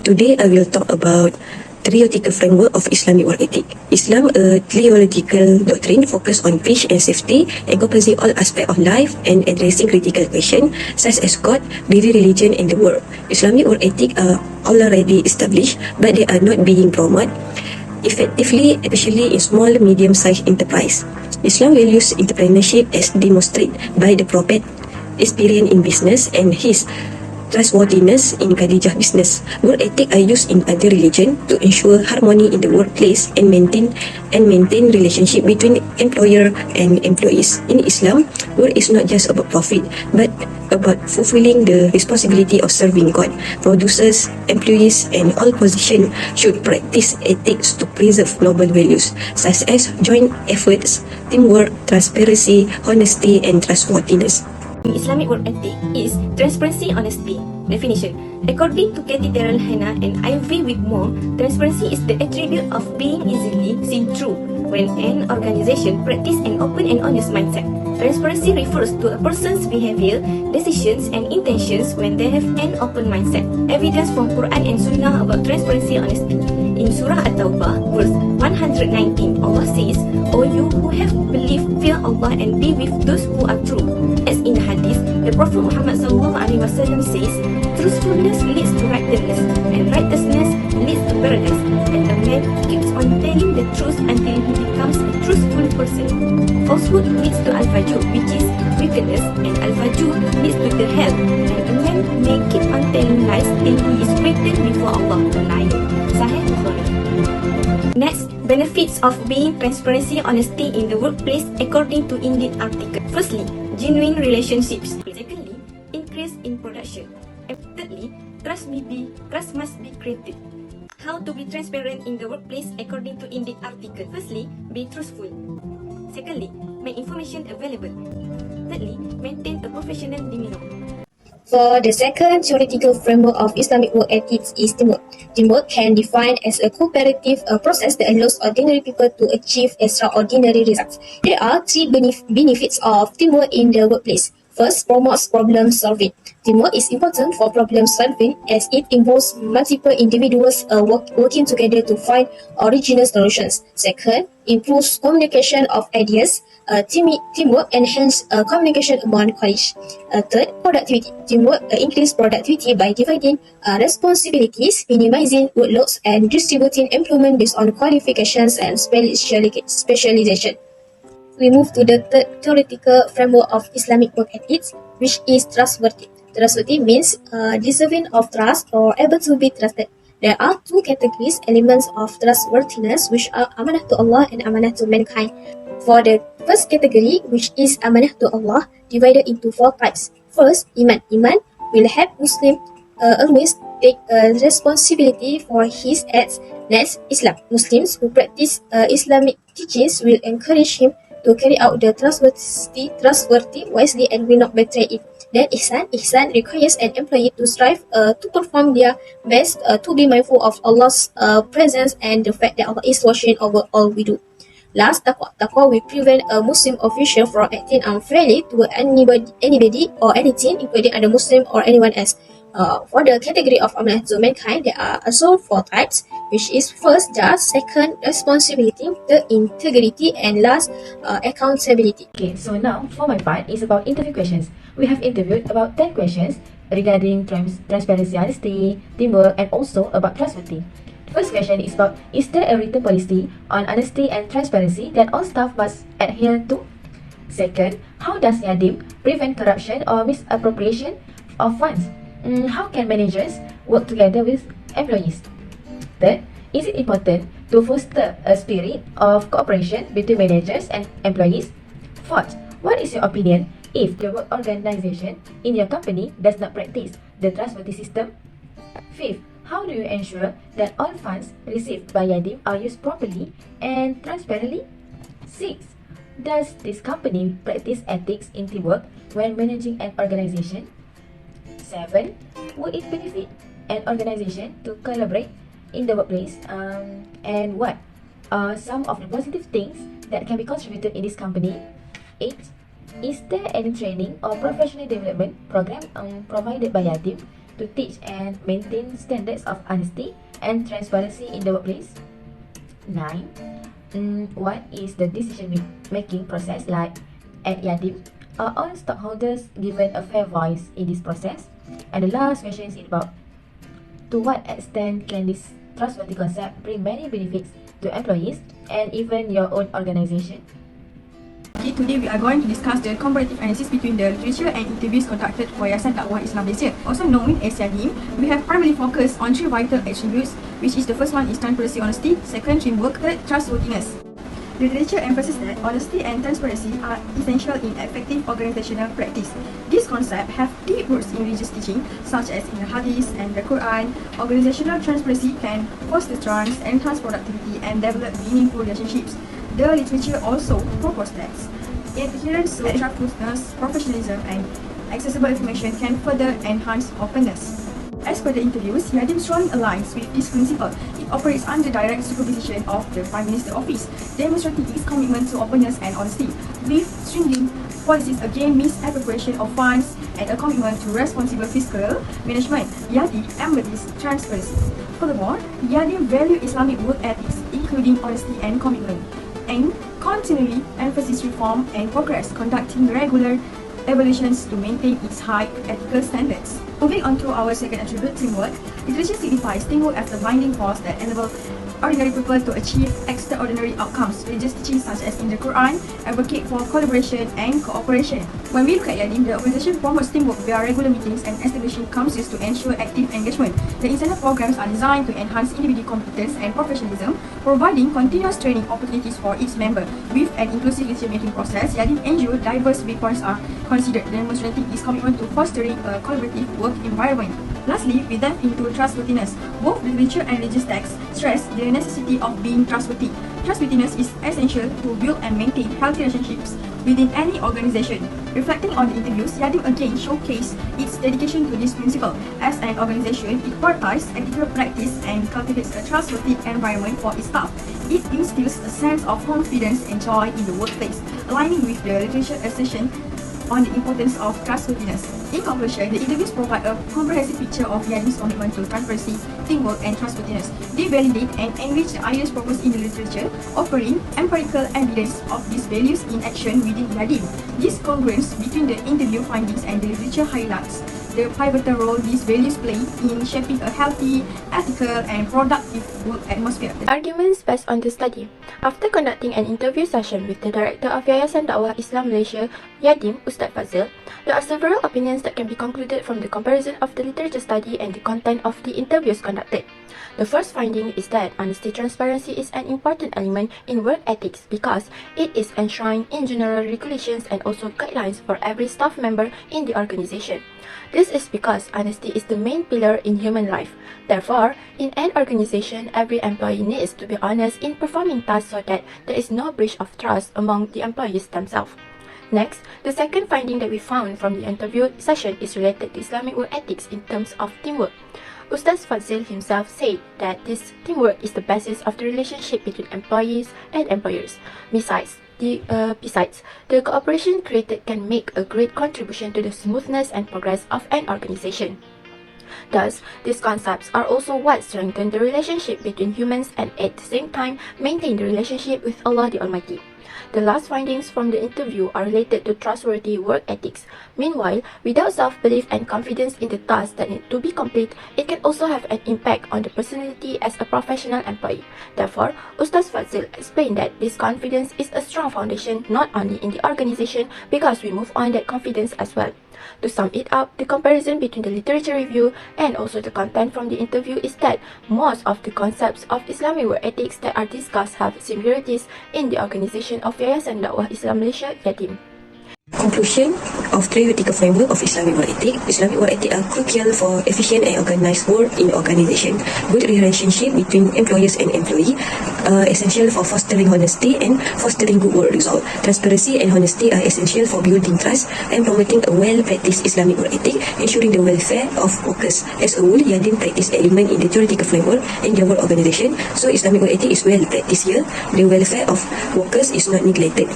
Today I will talk about theoretical framework of Islamic work ethic. Islam, a theoretical doctrine focused on peace and safety, encompassing all aspects of life and addressing critical questions such as God, diri, religion, and the world. Islamic work ethic are already established, but they are not being promoted effectively, especially in small, medium-sized enterprise. Islam values entrepreneurship as demonstrated by the Prophet experience in business and his trustworthiness in Khadijah business. Work ethic are used in other religions to ensure harmony in the workplace and maintain relationship between employer and employees. In Islam, work is not just about profit, but about fulfilling the responsibility of serving God. Producers, employees, and all positions should practice ethics to preserve noble values such as joint efforts, teamwork, transparency, honesty, and trustworthiness. Islamic work ethic is transparency, honesty. Definition: according to Cathedral Hannah and Ivy Wigmore, transparency is the attribute of being easily seen through when an organization practices an open and honest mindset. Transparency refers to a person's behavior, decisions, and intentions when they have an open mindset. Evidence from Quran and Sunnah about transparency and honesty. In Surah At-Tawbah, verse 119, Allah says, "O you who have believed, fear Allah and be with those who are true." As in the Hadith, the Prophet Muhammad SAW says, "Truthfulness leads to righteousness, and righteousness leads to paradise. And a man keeps on telling the truth until he becomes a truthful person." Falsehood leads to al-fajur, which is wickedness, and al-fajur leads to the hell. And a man may keep on telling lies till he is written before Allah, a liar. Sahih Bukhari. Next, benefits of being transparency, honesty in the workplace according to Indeed article. Firstly, genuine relationships. Secondly, increase in production. And thirdly, trust must be created. How to be transparent in the workplace according to Indeed article. Firstly, be truthful. Secondly, make information available. Thirdly, maintain a professional demeanor. For the second theoretical framework of Islamic work ethics is teamwork. Teamwork can be defined as a cooperative process that allows ordinary people to achieve extraordinary results. There are three benefits of teamwork in the workplace. First, promotes problem solving. Teamwork is important for problem solving as it involves multiple individuals working together to find original solutions. Second, improves communication of ideas. Teamwork enhances communication among colleagues. Third, productivity. Teamwork increases productivity by dividing responsibilities, minimizing workloads, and distributing employment based on qualifications and specialization. We move to the third theoretical framework of Islamic work ethics, which is trustworthy. Trustworthy means deserving of trust or able to be trusted. There are two categories, elements of trustworthiness, which are amanah to Allah and amanah to mankind. For the first category, which is amanah to Allah, divided into four types. First, Iman. Iman will help Muslim always take responsibility for his acts. Next, Islam. Muslims who practice Islamic teachings will encourage him to carry out the trustworthy wisely and will not betray it. Then Ihsan. Ihsan requires an employee to strive to perform their best to be mindful of Allah's presence and the fact that Allah is watching over all we do. Last, Dakwah. Dakwah will prevent a Muslim official from acting unfairly toward anybody or anything, including other Muslim or anyone else. For the category of amanah to mankind, there are also four types, which is first, just, second, responsibility, third, integrity, and last, accountability. Okay, so now for my part is about interview questions. We have interviewed about 10 questions regarding transparency, honesty, teamwork, and also about trustworthy. First question is about, is there a written policy on honesty and transparency that all staff must adhere to? Second, how does Yadim prevent corruption or misappropriation of funds? How can managers work together with employees? Third, is it important to foster a spirit of cooperation between managers and employees? Fourth, what is your opinion if the work organization in your company does not practice the trustworthy system? Fifth, how do you ensure that all funds received by Yadim are used properly and transparently? Sixth, does this company practice ethics in teamwork when managing an organization? 7. Would it benefit an organization to collaborate in the workplace? And what are some of the positive things that can be contributed in this company? 8. Is there any training or professional development program provided by Yadim to teach and maintain standards of honesty and transparency in the workplace? 9. What is the decision-making process like at Yadim? Are all stockholders given a fair voice in this process? And the last question is about, to what extent can this trustworthy concept bring many benefits to employees and even your own organization? Okay, today we are going to discuss the comparative analysis between the literature and interviews conducted for Yayasan Dakwah Islam Malaysia, also known as Yadim. We have primarily focused on 3 vital attributes, which is the first one is transparency, honesty, second teamwork, third trustworthiness. The literature emphasizes that honesty and transparency are essential in effective organizational practice. This concept have deep roots in religious teaching, such as in the Hadith and the Quran. Organizational transparency can foster trust, enhance productivity, and develop meaningful relationships. The literature also proposes that adherence to trustworthiness, professionalism, and accessible information can further enhance openness. As per the interviews, Yadim strongly aligns with this principle. It operates under direct supervision of the Prime Minister's office, demonstrating its commitment to openness and honesty. With stringent policies against misappropriation of funds and a commitment to responsible fiscal management, Yadim embodies transparency. Furthermore, Yadim values Islamic work ethics, including honesty and commitment, and continually emphasizes reform and progress, conducting regular evaluations to maintain its high ethical standards. Moving on to our second attribute, teamwork. Literature signifies teamwork as the binding force that enables ordinary people to achieve extraordinary outcomes. Religious teachings such as in the Quran advocate for collaboration and cooperation. When we look at Yadim, the organization promotes teamwork via regular meetings and establishing councils to ensure active engagement. The incentive programs are designed to enhance individual competence and professionalism, providing continuous training opportunities for its members. With an inclusive decision-making process, Yadim ensures diverse viewpoints are considered, demonstrating its commitment to fostering a collaborative work environment. Lastly, we dive into trustworthiness. Both literature and religious texts stress the necessity of being trustworthy. Trustworthiness is essential to build and maintain healthy relationships within any organization. Reflecting on the interviews, Yadim again showcased its dedication to this principle. As an organization, it prioritizes ethical practice and cultivates a trustworthy environment for its staff. It instills a sense of confidence and joy in the workplace, aligning with the literature assertion on the importance of trustworthiness. In conclusion, the interviews provide a comprehensive picture of Yadim's commitment to transparency, teamwork, and trustworthiness. They validate and enrich the ideas proposed in the literature, offering empirical evidence of these values in action within Yadim. This congruence between the interview findings and the literature highlights the pivotal role these values play in shaping a healthy, ethical, and productive work atmosphere. Arguments based on the study. After conducting an interview session with the director of Yayasan Dakwah Islam Malaysia, Yadim, Ustaz Fazil, there are several opinions that can be concluded from the comparison of the literature study and the content of the interviews conducted. The first finding is that honesty transparency is an important element in work ethics because it is enshrined in general regulations and also guidelines for every staff member in the organization. This is because honesty is the main pillar in human life. Therefore, in an organization, every employee needs to be honest in performing tasks so that there is no breach of trust among the employees themselves. Next, the second finding that we found from the interview session is related to Islamic work ethics in terms of teamwork. Ustaz Fazil himself said that this teamwork is the basis of the relationship between employees and employers. Besides, the cooperation created can make a great contribution to the smoothness and progress of an organization. Thus, these concepts are also what strengthen the relationship between humans and at the same time maintain the relationship with Allah the Almighty. The last findings from the interview are related to trustworthy work ethics. Meanwhile, without self-belief and confidence in the tasks that need to be complete, it can also have an impact on the personality as a professional employee. Therefore, Ustaz Fazil explained that this confidence is a strong foundation not only in the organization because we move on that confidence as well. To sum it up, the comparison between the literature review and also the content from the interview is that most of the concepts of Islamic work ethics that are discussed have similarities in the organization of Yayasan Dakwah Islam Malaysia, Yadim. Conclusion of theoretical framework of Islamic work ethic. Islamic work ethic are crucial for efficient and organized work in organization. Good relationship between employers and employee essential for fostering honesty and fostering good work result. Transparency and honesty are essential for building trust and promoting a well-practiced Islamic work ethic, ensuring the welfare of workers. As a whole, Yadim practice element in the theoretical framework in their work organization. So Islamic work ethic is well practiced here. The welfare of workers is not neglected.